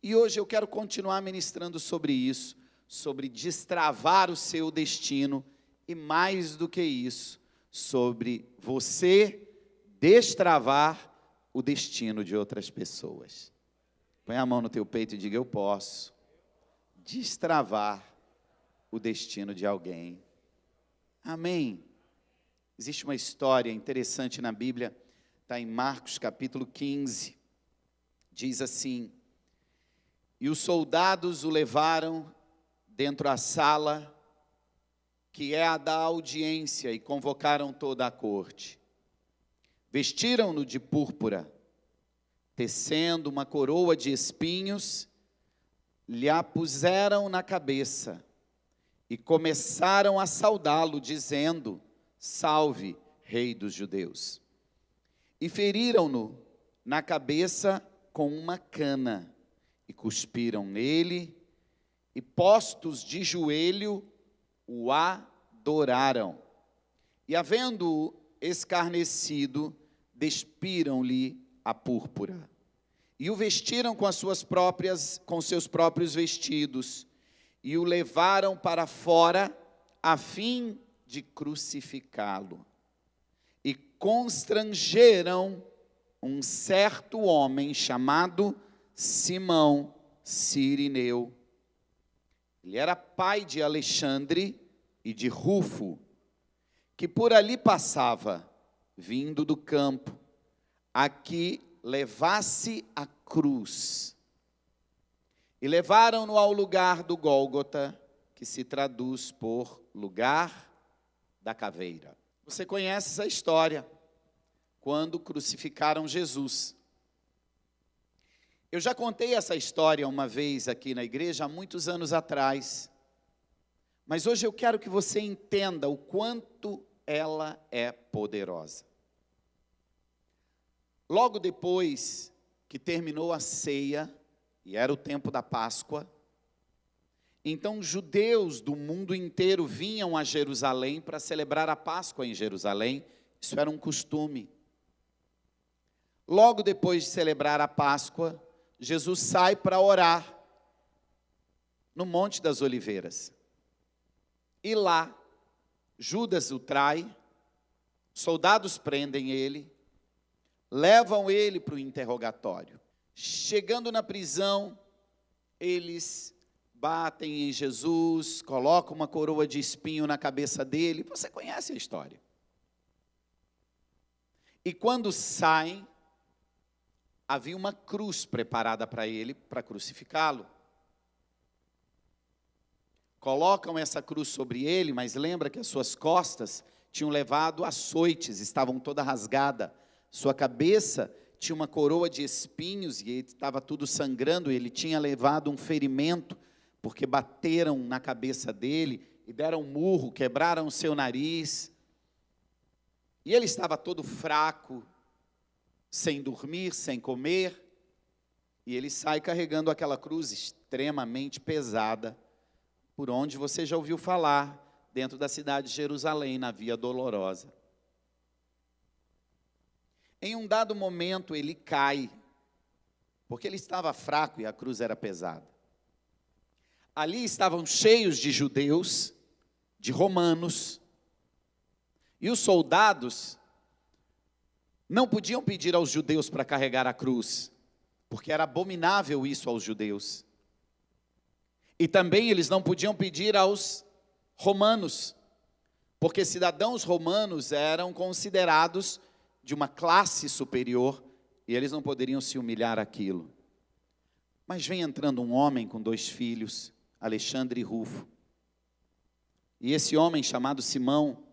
E hoje eu quero continuar ministrando sobre isso, sobre destravar o seu destino e mais do que isso, sobre você destravar o destino de outras pessoas. Põe a mão no teu peito e diga: eu posso destravar o destino de alguém. Amém. Existe uma história interessante na Bíblia, está em Marcos capítulo 15, diz assim: e os soldados o levaram dentro da sala, que é a da audiência, e convocaram toda a corte. Vestiram-no de púrpura, tecendo uma coroa de espinhos, lhe a puseram na cabeça, e começaram a saudá-lo, dizendo: salve, Rei dos Judeus. E feriram-no na cabeça com uma cana, e cuspiram nele, e postos de joelho, o adoraram. E havendo-o escarnecido, despiram-lhe a púrpura. E o vestiram com seus próprios vestidos, e o levaram para fora, a fim de crucificá-lo. E constrangeram um certo homem chamado Simão Cirineu. Ele era pai de Alexandre e de Rufo, que por ali passava, vindo do campo, a que levasse a cruz. E levaram-no ao lugar do Gólgota, que se traduz por lugar da caveira. Você conhece essa história, quando crucificaram Jesus. Eu já contei essa história uma vez aqui na igreja, há muitos anos atrás. Mas hoje eu quero que você entenda o quanto ela é poderosa. Logo depois que terminou a ceia, e era o tempo da Páscoa, então judeus do mundo inteiro vinham a Jerusalém para celebrar a Páscoa em Jerusalém. Isso era um costume. Logo depois de celebrar a Páscoa, Jesus sai para orar no Monte das Oliveiras. E lá, Judas o trai, soldados prendem ele, levam ele para o interrogatório. Chegando na prisão, eles batem em Jesus, colocam uma coroa de espinho na cabeça dele. Você conhece a história. E quando saem, havia uma cruz preparada para ele, para crucificá-lo. Colocam essa cruz sobre ele, mas lembra que as suas costas tinham levado açoites, estavam toda rasgada. Sua cabeça tinha uma coroa de espinhos e estava tudo sangrando. Ele tinha levado um ferimento, porque bateram na cabeça dele e deram um murro, quebraram o seu nariz. E ele estava todo fraco, sem dormir, sem comer, e ele sai carregando aquela cruz extremamente pesada, por onde você já ouviu falar, dentro da cidade de Jerusalém, na Via Dolorosa. Em um dado momento ele cai, porque ele estava fraco e a cruz era pesada. Ali estavam cheios de judeus, de romanos, e os soldados não podiam pedir aos judeus para carregar a cruz, porque era abominável isso aos judeus. E também eles não podiam pedir aos romanos, porque cidadãos romanos eram considerados de uma classe superior, e eles não poderiam se humilhar àquilo. Mas vem entrando um homem com 2 filhos, Alexandre e Rufo. E esse homem chamado Simão,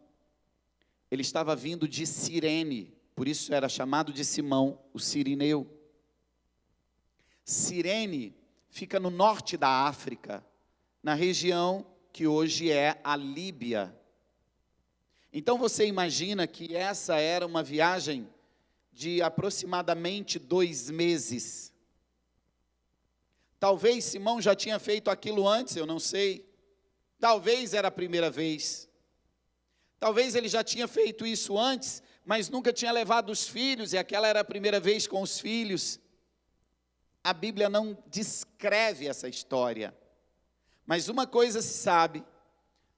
ele estava vindo de Cirene, por isso era chamado de Simão, o Cirineu. Cirene fica no norte da África, na região que hoje é a Líbia. Então você imagina que essa era uma viagem de aproximadamente 2 meses. Talvez Simão já tinha feito aquilo antes, eu não sei. Talvez era a primeira vez. Talvez ele já tinha feito isso antes, mas nunca tinha levado os filhos, e aquela era a primeira vez com os filhos. a Bíblia não descreve essa história. Mas uma coisa se sabe: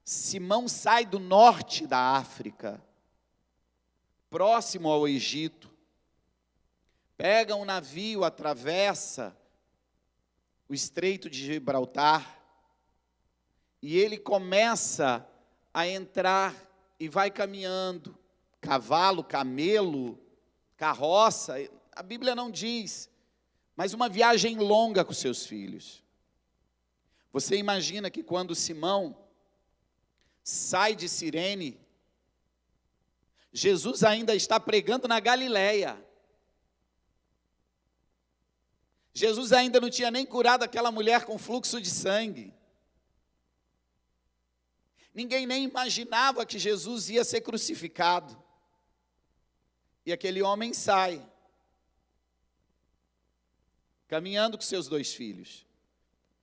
Simão sai do norte da África, próximo ao Egito, pega um navio, atravessa o Estreito de Gibraltar, e ele começa a entrar e vai caminhando, cavalo, camelo, carroça, a Bíblia não diz, mas uma viagem longa com seus filhos. Você imagina que quando Simão sai de Cirene, Jesus ainda está pregando na Galileia. Jesus ainda não tinha nem curado aquela mulher com fluxo de sangue. Ninguém nem imaginava que Jesus ia ser crucificado. E aquele homem sai, caminhando com seus 2 filhos.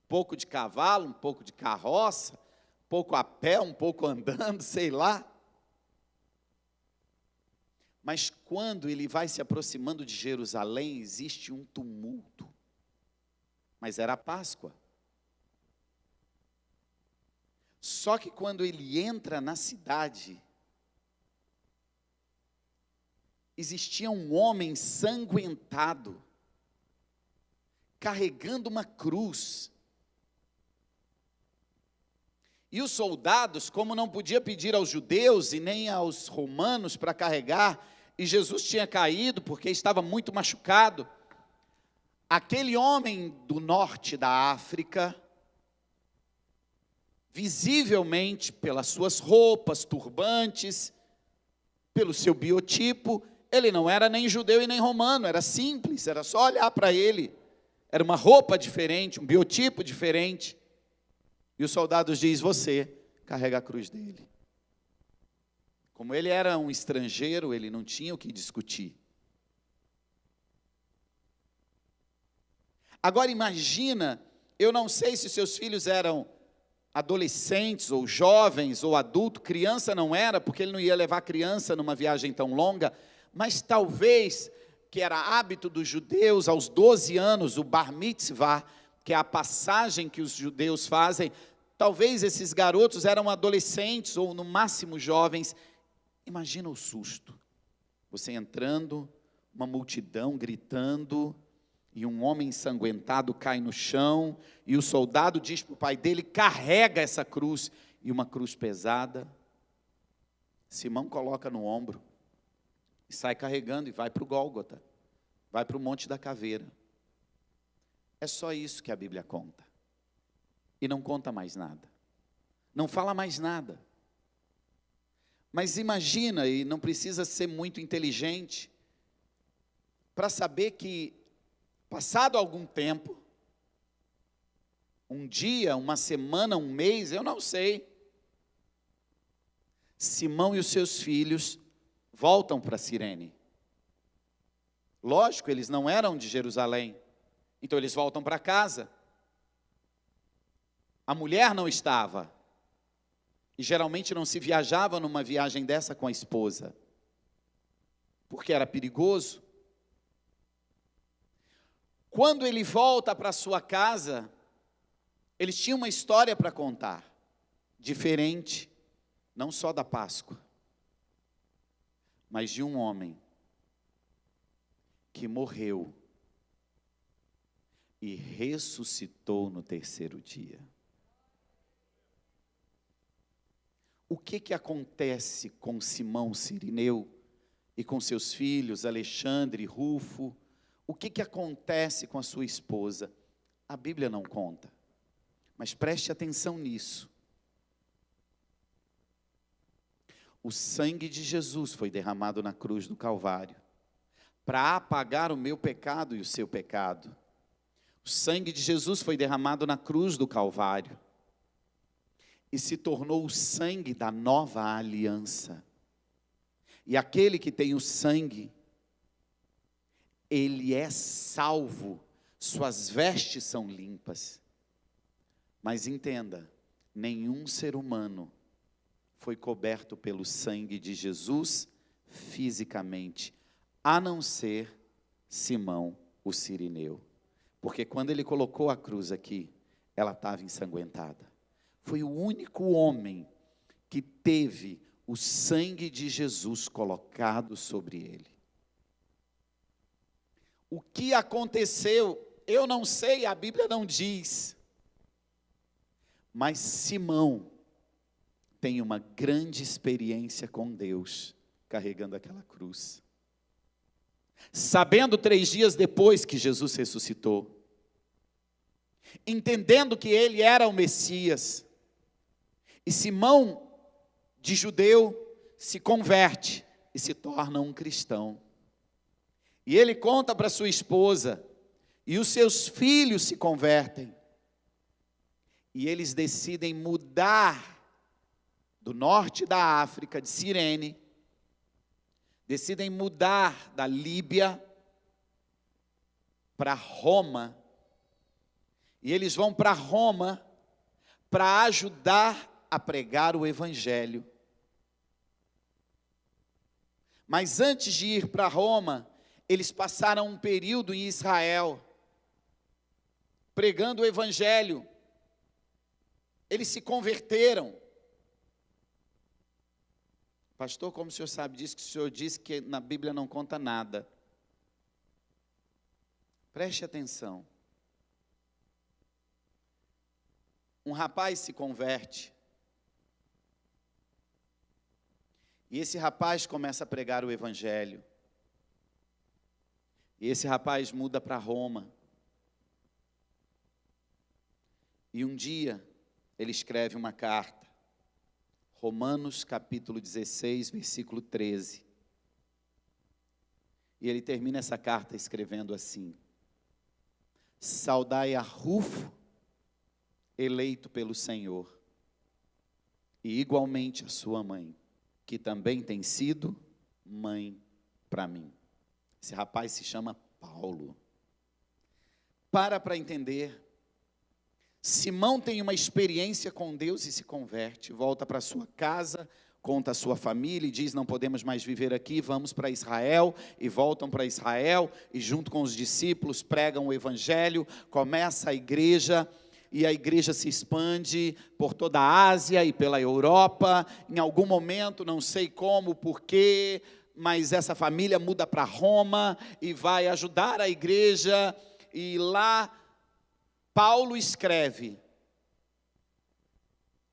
Um pouco de cavalo, um pouco de carroça, um pouco a pé, um pouco andando, sei lá. Mas quando ele vai se aproximando de Jerusalém, existe um tumulto. Mas era a Páscoa. Só que quando ele entra na cidade, existia um homem ensanguentado, carregando uma cruz. E os soldados, como não podia pedir aos judeus e nem aos romanos para carregar, e Jesus tinha caído porque estava muito machucado, aquele homem do norte da África, visivelmente pelas suas roupas, turbantes, pelo seu biotipo, ele não era nem judeu e nem romano, era simples, era só olhar para ele. Era uma roupa diferente, um biotipo diferente. E os soldados dizem: você carrega a cruz dele. Como ele era um estrangeiro, ele não tinha o que discutir. Agora imagina, eu não sei se seus filhos eram adolescentes, ou jovens, ou adulto, criança não era, porque ele não ia levar criança numa viagem tão longa, mas talvez, que era hábito dos judeus, aos 12 anos, o bar mitzvah, que é a passagem que os judeus fazem, talvez esses garotos eram adolescentes, ou no máximo jovens. Imagina o susto, você entrando, uma multidão gritando, e um homem ensanguentado cai no chão, e o soldado diz para o pai dele: carrega essa cruz, e uma cruz pesada. Simão coloca no ombro, e sai carregando, e vai para o Gólgota, vai para o Monte da Caveira. É só isso que a Bíblia conta, e não conta mais nada, não fala mais nada. Mas imagina, e não precisa ser muito inteligente, para saber que, passado algum tempo, um dia, uma semana, um mês, eu não sei, Simão e os seus filhos voltam para Cirene. Lógico, eles não eram de Jerusalém, então eles voltam para casa. A mulher não estava, e geralmente não se viajava numa viagem dessa com a esposa, porque era perigoso. Quando ele volta para sua casa, eles tinham uma história para contar, diferente, não só da Páscoa, mas de um homem que morreu e ressuscitou no 3º dia. O que acontece com Simão Cirineu e com seus filhos, Alexandre e Rufo? O que acontece com a sua esposa? A Bíblia não conta, mas preste atenção nisso. O sangue de Jesus foi derramado na cruz do Calvário, para apagar o meu pecado e o seu pecado. O sangue de Jesus foi derramado na cruz do Calvário, e se tornou o sangue da nova aliança. E aquele que tem o sangue, ele é salvo, suas vestes são limpas. Mas entenda, nenhum ser humano foi coberto pelo sangue de Jesus fisicamente, a não ser Simão o Cirineu. Porque quando ele colocou a cruz aqui, ela estava ensanguentada. Foi o único homem que teve o sangue de Jesus colocado sobre ele. O que aconteceu, eu não sei, a Bíblia não diz. Mas Simão tem uma grande experiência com Deus, carregando aquela cruz. Sabendo 3 dias depois que Jesus ressuscitou, entendendo que ele era o Messias, e Simão, de judeu, se converte e se torna um cristão. E ele conta para sua esposa, e os seus filhos se convertem. E eles decidem mudar do norte da África, de Cirene, decidem mudar da Líbia para Roma. E eles vão para Roma para ajudar a pregar o Evangelho. Mas antes de ir para Roma, eles passaram um período em Israel, pregando o Evangelho. Eles se converteram. Pastor, como o senhor sabe disso, que o senhor disse que na Bíblia não conta nada. Preste atenção. Um rapaz se converte. E esse rapaz começa a pregar o Evangelho. E esse rapaz muda para Roma. E um dia, ele escreve uma carta. Romanos capítulo 16, versículo 13. E ele termina essa carta escrevendo assim: saudai a Rufo, eleito pelo Senhor, e igualmente a sua mãe, que também tem sido mãe para mim. Esse rapaz se chama Paulo. Para entender. Simão tem uma experiência com Deus e se converte, volta para sua casa, conta a sua família e diz: não podemos mais viver aqui, vamos para Israel. E voltam para Israel e junto com os discípulos pregam o Evangelho, começa a igreja. E a igreja se expande por toda a Ásia e pela Europa. Em algum momento, não sei como, porquê, mas essa família muda para Roma e vai ajudar a igreja. E lá Paulo escreve: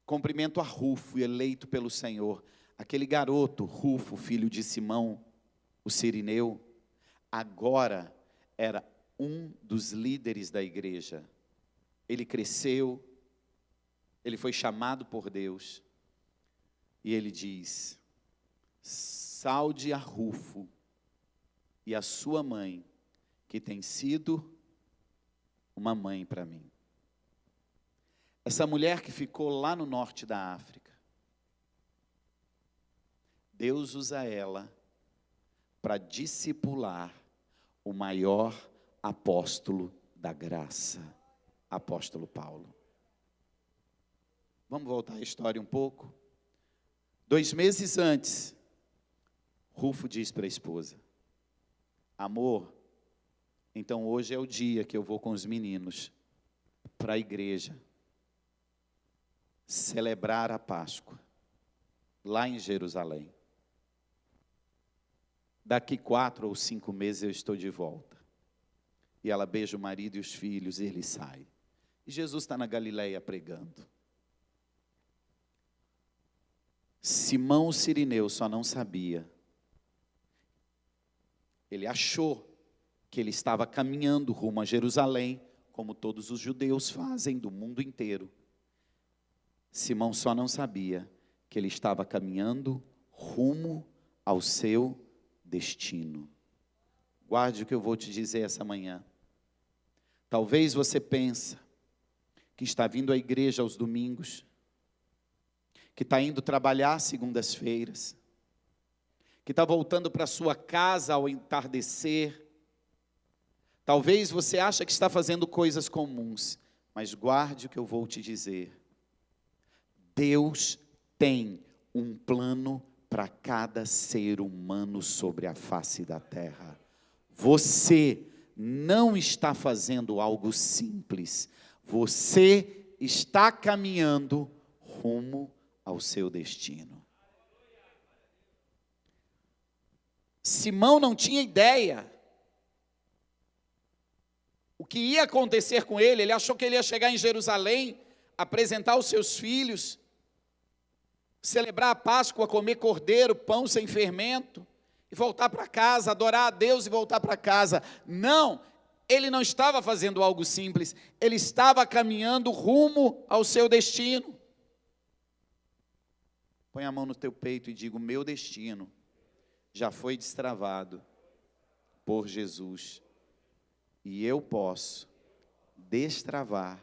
cumprimento a Rufo, eleito pelo Senhor. Aquele garoto, Rufo, filho de Simão, o Cirineu, agora era um dos líderes da igreja. Ele cresceu, ele foi chamado por Deus, e ele diz: saude a Rufo e a sua mãe, que tem sido uma mãe para mim. Essa mulher que ficou lá no norte da África, Deus usa ela para discipular o maior apóstolo da graça, apóstolo Paulo. Vamos voltar à história um pouco? 2 meses antes, Rufo diz para a esposa: amor, então hoje é o dia que eu vou com os meninos para a igreja celebrar a Páscoa, lá em Jerusalém. Daqui 4 ou 5 meses eu estou de volta. E ela beija o marido e os filhos e ele sai. E Jesus está na Galileia pregando. Simão o Cirineu só não sabia. Ele achou que ele estava caminhando rumo a Jerusalém, como todos os judeus fazem do mundo inteiro. Simão só não sabia que ele estava caminhando rumo ao seu destino. Guarde o que eu vou te dizer essa manhã. Talvez você pense que está vindo à igreja aos domingos, que está indo trabalhar segundas-feiras, que está voltando para sua casa ao entardecer. Talvez você ache que está fazendo coisas comuns, mas guarde o que eu vou te dizer. Deus tem um plano para cada ser humano sobre a face da terra. Você não está fazendo algo simples. Você está caminhando rumo ao seu destino. Simão não tinha ideia o que ia acontecer com ele. Ele achou que ele ia chegar em Jerusalém, apresentar os seus filhos, celebrar a Páscoa, comer cordeiro, pão sem fermento, e voltar para casa, adorar a Deus e voltar para casa. Não, ele não estava fazendo algo simples, ele estava caminhando rumo ao seu destino. Põe a mão no teu peito e diga: o meu destino já foi destravado por Jesus, e eu posso destravar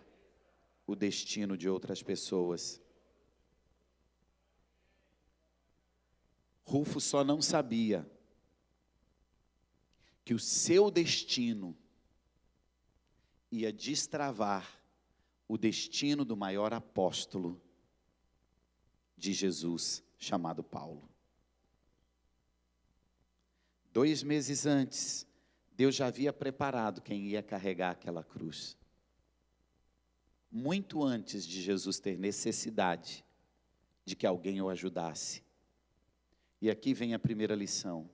o destino de outras pessoas. Rufo só não sabia que o seu destino ia destravar o destino do maior apóstolo de Jesus, chamado Paulo. 2 meses antes, Deus já havia preparado quem ia carregar aquela cruz. Muito antes de Jesus ter necessidade de que alguém o ajudasse. E aqui vem a primeira lição.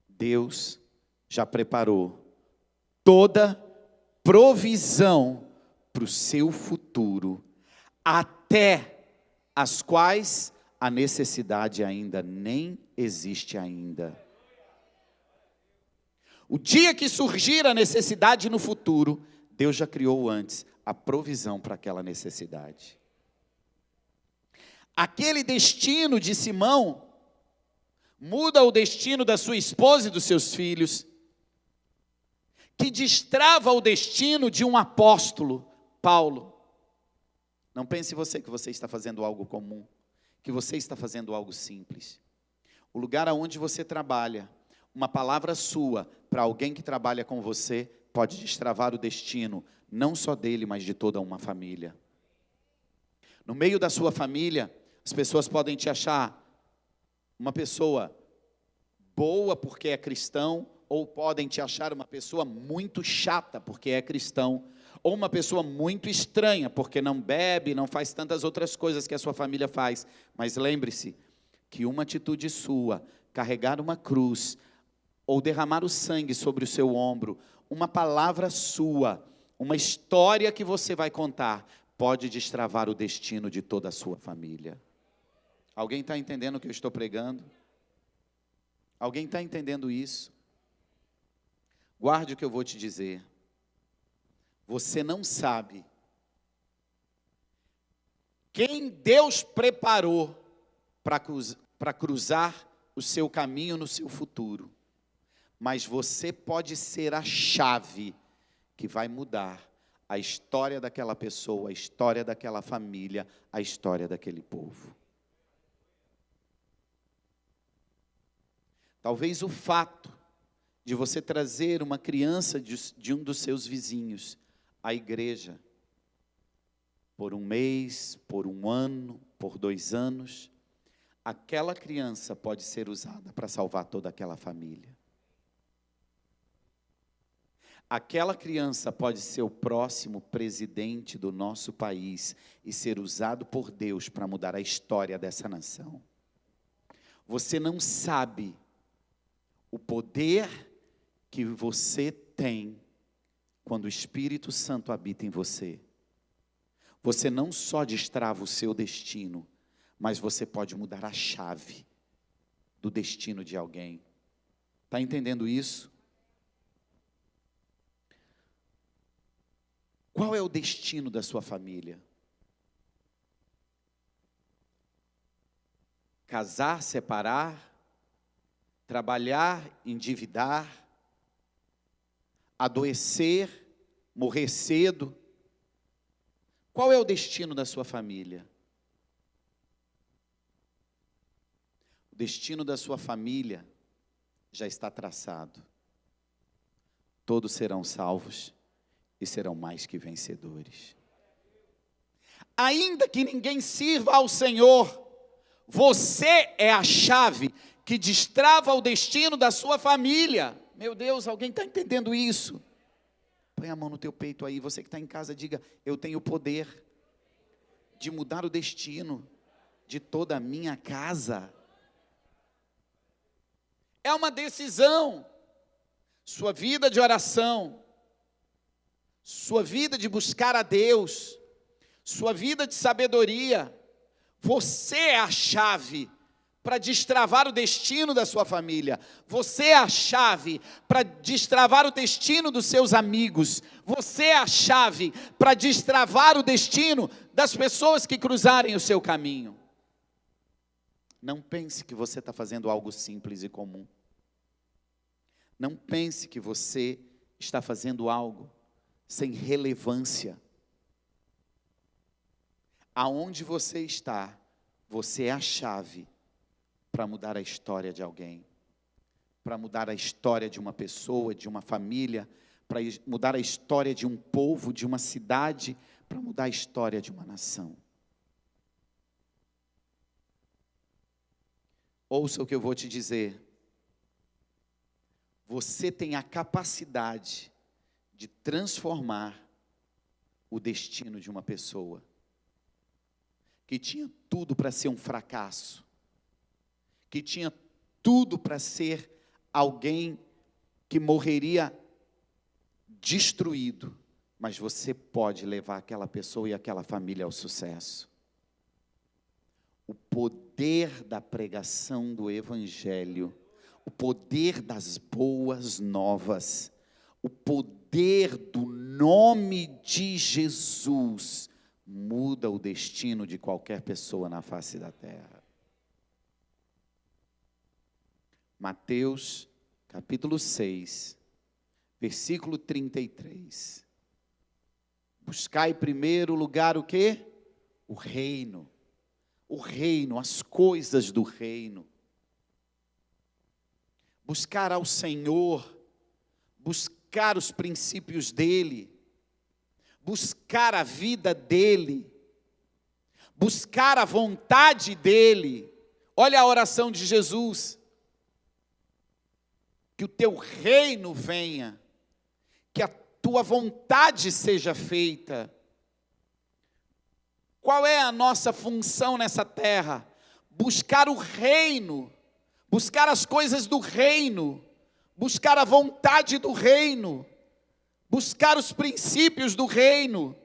Deus já preparou toda provisão para o seu futuro, até as quais a necessidade ainda nem existe ainda. O dia que surgir a necessidade no futuro, Deus já criou antes a provisão para aquela necessidade. Aquele destino de Simão muda o destino da sua esposa e dos seus filhos, que destrava o destino de um apóstolo, Paulo. Não pense você que você está fazendo algo comum, que você está fazendo algo simples. O lugar aonde você trabalha, uma palavra sua para alguém que trabalha com você, pode destravar o destino, não só dele, mas de toda uma família. No meio da sua família, as pessoas podem te achar uma pessoa boa porque é cristão, ou podem te achar uma pessoa muito chata porque é cristão, ou uma pessoa muito estranha porque não bebe, não faz tantas outras coisas que a sua família faz. Mas lembre-se que uma atitude sua, carregar uma cruz, ou derramar o sangue sobre o seu ombro, uma palavra sua, uma história que você vai contar, pode destravar o destino de toda a sua família. Alguém está entendendo o que eu estou pregando? Alguém está entendendo isso? Guarde o que eu vou te dizer. Você não sabe quem Deus preparou para cruzar o seu caminho no seu futuro. Mas você pode ser a chave que vai mudar a história daquela pessoa, a história daquela família, a história daquele povo. Talvez o fato de você trazer uma criança de um dos seus vizinhos à igreja, por 1 mês, por 1 ano, por 2 anos, aquela criança pode ser usada para salvar toda aquela família. Aquela criança pode ser o próximo presidente do nosso país e ser usado por Deus para mudar a história dessa nação. Você não sabe o poder que você tem quando o Espírito Santo habita em você. Você não só destrava o seu destino, mas você pode mudar a chave do destino de alguém. Está entendendo isso? Qual é o destino da sua família? Casar, separar, trabalhar, endividar, adoecer, morrer cedo? Qual é o destino da sua família? O destino da sua família já está traçado. Todos serão salvos e serão mais que vencedores. Ainda que ninguém sirva ao Senhor, você é a chave que destrava o destino da sua família. Meu Deus, alguém está entendendo isso? Põe a mão no teu peito aí, você que está em casa, diga: eu tenho o poder de mudar o destino de toda a minha casa. É uma decisão. Sua vida de oração, sua vida de buscar a Deus, sua vida de sabedoria, você é a chave para destravar o destino da sua família. Você é a chave para destravar o destino dos seus amigos. Você é a chave para destravar o destino das pessoas que cruzarem o seu caminho. Não pense que você está fazendo algo simples e comum. Não pense que você está fazendo algo sem relevância. Aonde você está, você é a chave para mudar a história de alguém, para mudar a história de uma pessoa, de uma família, para mudar a história de um povo, de uma cidade, para mudar a história de uma nação. Ouça o que eu vou te dizer. Você tem a capacidade de transformar o destino de uma pessoa que tinha tudo para ser um fracasso, que tinha tudo para ser alguém que morreria destruído, mas você pode levar aquela pessoa e aquela família ao sucesso. O poder da pregação do Evangelho, o poder das boas novas, o poder do nome de Jesus muda o destino de qualquer pessoa na face da terra. Mateus, capítulo 6, versículo 33. Buscai em primeiro lugar o quê? O reino, as coisas do reino. Buscar ao Senhor, buscar os princípios dEle, buscar a vida dEle, buscar a vontade dEle. Olha a oração de Jesus. Que o teu reino venha, que a tua vontade seja feita. Qual é a nossa função nessa terra? Buscar o reino, buscar as coisas do reino, buscar a vontade do reino, buscar os princípios do reino,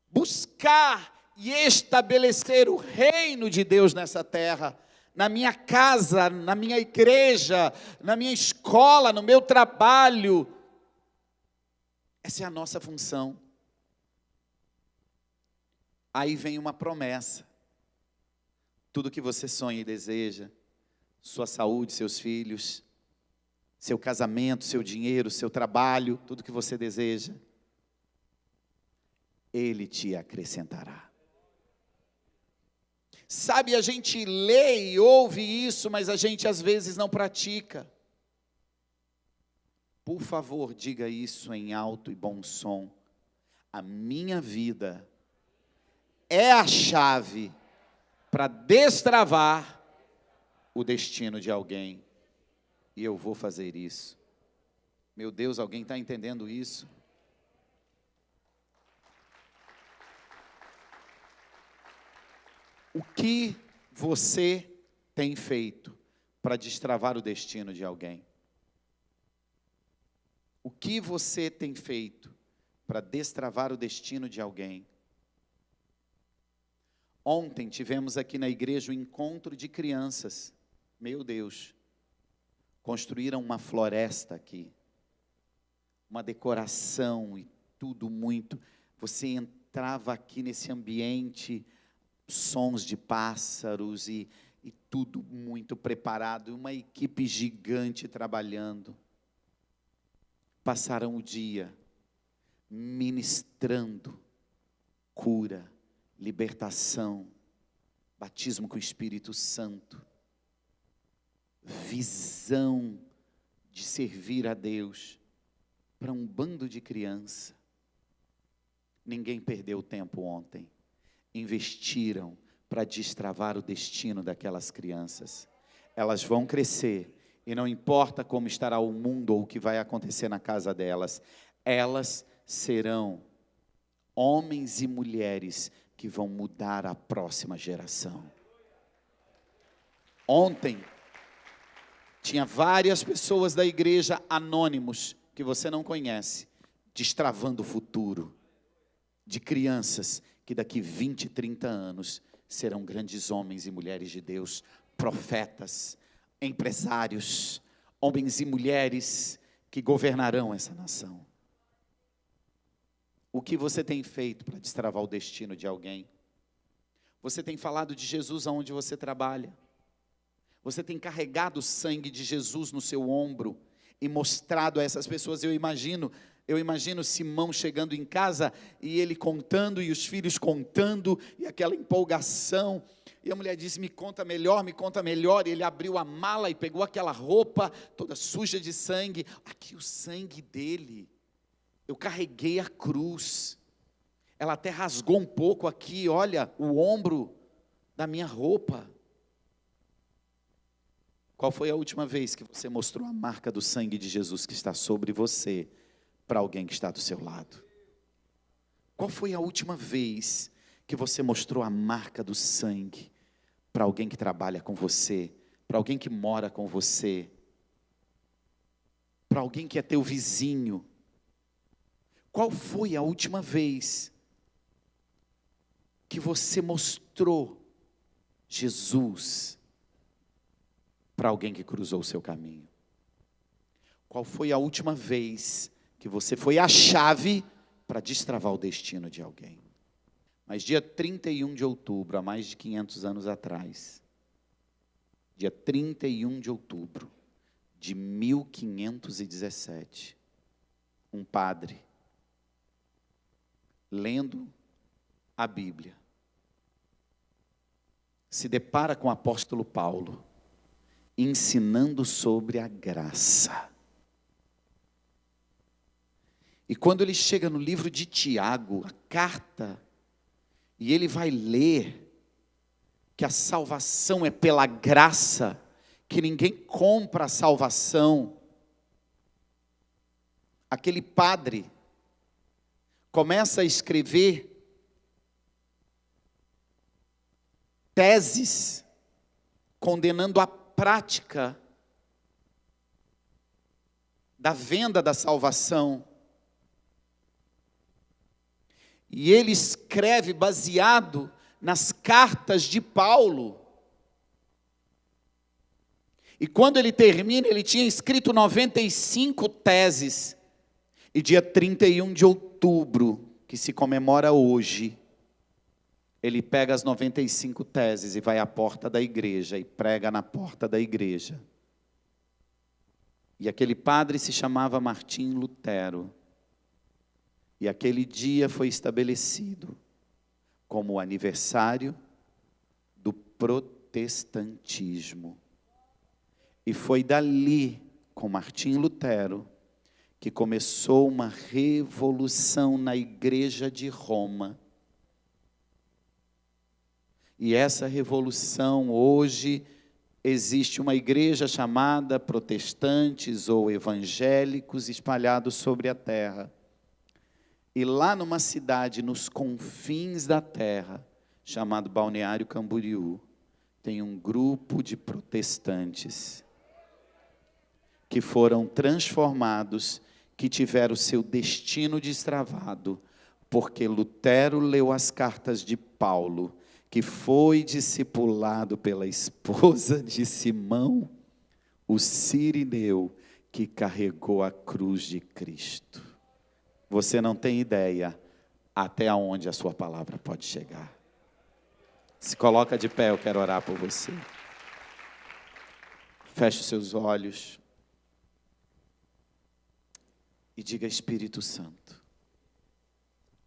buscar e estabelecer o reino de Deus nessa terra, na minha casa, na minha igreja, na minha escola, no meu trabalho. Essa é a nossa função. Aí vem uma promessa. Tudo que você sonha e deseja, sua saúde, seus filhos, seu casamento, seu dinheiro, seu trabalho, tudo que você deseja, Ele te acrescentará. Sabe, a gente lê e ouve isso, mas a gente às vezes não pratica. Por favor, diga isso em alto e bom som. A minha vida é a chave para destravar o destino de alguém. E eu vou fazer isso. Meu Deus, alguém está entendendo isso? O que você tem feito para destravar o destino de alguém? O que você tem feito para destravar o destino de alguém? Ontem tivemos aqui na igreja um encontro de crianças. Meu Deus, construíram uma floresta aqui, uma decoração e tudo muito. Você entrava aqui nesse ambiente, sons de pássaros e tudo muito preparado, uma equipe gigante trabalhando. Passaram o dia ministrando cura, libertação, batismo com o Espírito Santo, visão de servir a Deus para um bando de criança. Ninguém perdeu tempo ontem. Investiram para destravar o destino daquelas crianças. Elas vão crescer E não importa como estará o mundo ou o que vai acontecer na casa delas, elas serão homens e mulheres que vão mudar a próxima geração. Ontem, tinha várias pessoas da igreja anônimos, que você não conhece, destravando o futuro de crianças que daqui 20, 30 anos serão grandes homens e mulheres de Deus, profetas, empresários, homens e mulheres que governarão essa nação. O que você tem feito para destravar o destino de alguém? Você tem falado de Jesus aonde você trabalha? Você tem carregado o sangue de Jesus no seu ombro e mostrado a essas pessoas? Eu imagino Simão chegando em casa e ele contando e os filhos contando e aquela empolgação. E a mulher disse, me conta melhor, me conta melhor. E ele abriu a mala e pegou aquela roupa toda suja de sangue. Aqui o sangue dele. Eu carreguei a cruz. Ela até rasgou um pouco aqui, olha, o ombro da minha roupa. Qual foi a última vez que você mostrou a marca do sangue de Jesus que está sobre você para alguém que está do seu lado? Qual foi a última vez que você mostrou a marca do sangue para alguém que trabalha com você, para alguém que mora com você, para alguém que é teu vizinho? Qual foi a última vez que você mostrou Jesus para alguém que cruzou o seu caminho? Qual foi a última vez que você foi a chave para destravar o destino de alguém? Mas dia 31 de outubro, há mais de 500 anos atrás, dia 31 de outubro de 1517, um padre, lendo a Bíblia, se depara com o apóstolo Paulo, ensinando sobre a graça. E quando ele chega no livro de Tiago, a carta, e ele vai ler que a salvação é pela graça, que ninguém compra a salvação, aquele padre começa a escrever teses condenando a prática da venda da salvação. E ele escreve baseado nas cartas de Paulo. E quando ele termina, ele tinha escrito 95 teses. E dia 31 de outubro, que se comemora hoje, ele pega as 95 teses e vai à porta da igreja e prega na porta da igreja. E aquele padre se chamava Martim Lutero. E aquele dia foi estabelecido como o aniversário do protestantismo. E foi dali, com Martim Lutero, que começou uma revolução na igreja de Roma. E essa revolução, hoje, existe uma igreja chamada protestantes ou evangélicos espalhados sobre a terra. E lá numa cidade, nos confins da terra, chamado Balneário Camboriú, tem um grupo de protestantes que foram transformados, que tiveram seu destino destravado, porque Lutero leu as cartas de Paulo, que foi discipulado pela esposa de Simão, o Cirineu, que carregou a cruz de Cristo. Você não tem ideia até onde a sua palavra pode chegar. Se coloca de pé, eu quero orar por você. Feche os seus olhos e diga: Espírito Santo,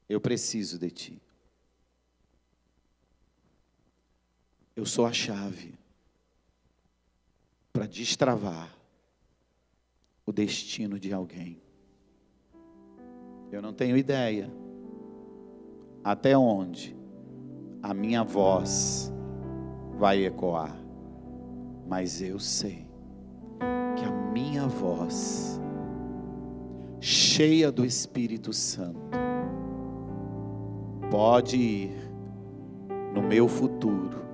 eu preciso de Ti. Eu sou a chave para destravar o destino de alguém. Eu não tenho ideia até onde a minha voz vai ecoar, mas eu sei que a minha voz, cheia do Espírito Santo, pode ir no meu futuro,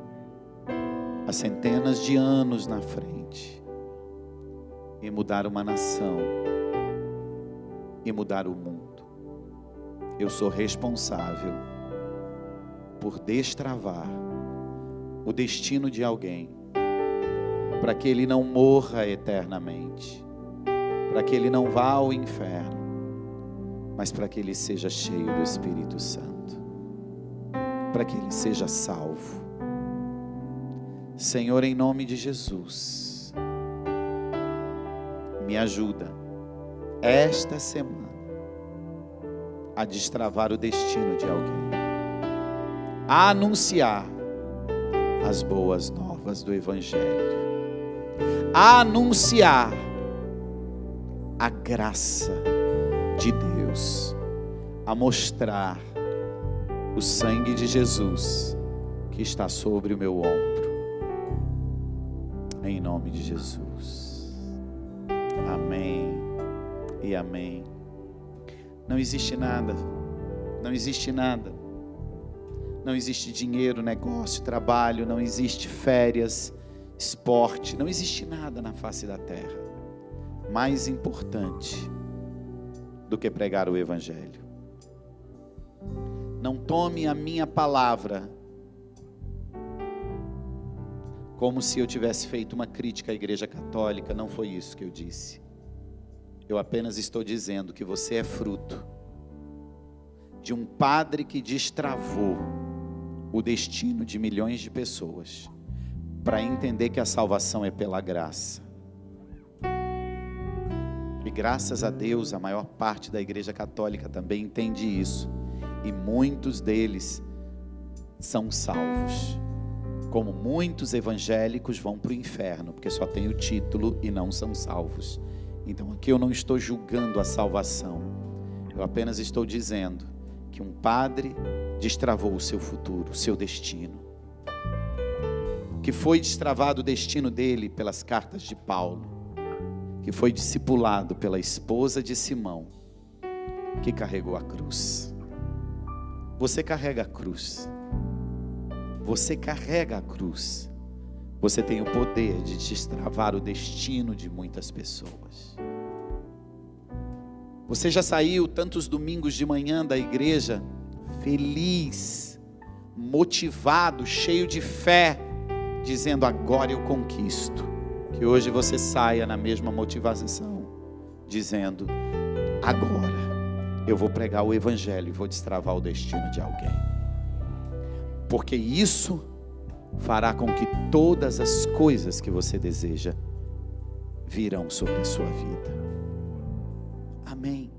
há centenas de anos na frente, e mudar uma nação, e mudar o mundo. Eu sou responsável por destravar o destino de alguém, para que ele não morra eternamente, para que ele não vá ao inferno, mas para que ele seja cheio do Espírito Santo, para que ele seja salvo. Senhor, em nome de Jesus, me ajuda esta semana a destravar o destino de alguém, a anunciar as boas novas do Evangelho, a anunciar a graça de Deus, a mostrar o sangue de Jesus que está sobre o meu ombro, em nome de Jesus. Amém e amém. Não existe nada, não existe nada, não existe dinheiro, negócio, trabalho, não existe férias, esporte, não existe nada na face da terra mais importante do que pregar o Evangelho. Não tome a minha palavra como se eu tivesse feito uma crítica à Igreja Católica. Não foi isso que eu disse. Eu apenas estou dizendo que você é fruto de um padre que destravou o destino de milhões de pessoas para entender que a salvação é pela graça. E graças a Deus, a maior parte da Igreja Católica também entende isso. E muitos deles são salvos. Como muitos evangélicos vão para o inferno, porque só tem o título e não são salvos. Então aqui eu não estou julgando a salvação. Eu apenas estou dizendo que um padre destravou o seu futuro, o seu destino. Que foi destravado o destino dele pelas cartas de Paulo, que foi discipulado pela esposa de Simão, que carregou a cruz. Você carrega a cruz. Você carrega a cruz. Você tem o poder de destravar o destino de muitas pessoas. Você já saiu tantos domingos de manhã da igreja feliz, motivado, cheio de fé, dizendo: agora eu conquisto. Que hoje você saia na mesma motivação, dizendo: agora eu vou pregar o Evangelho e vou destravar o destino de alguém. Porque isso fará com que todas as coisas que você deseja virão sobre a sua vida. Amém.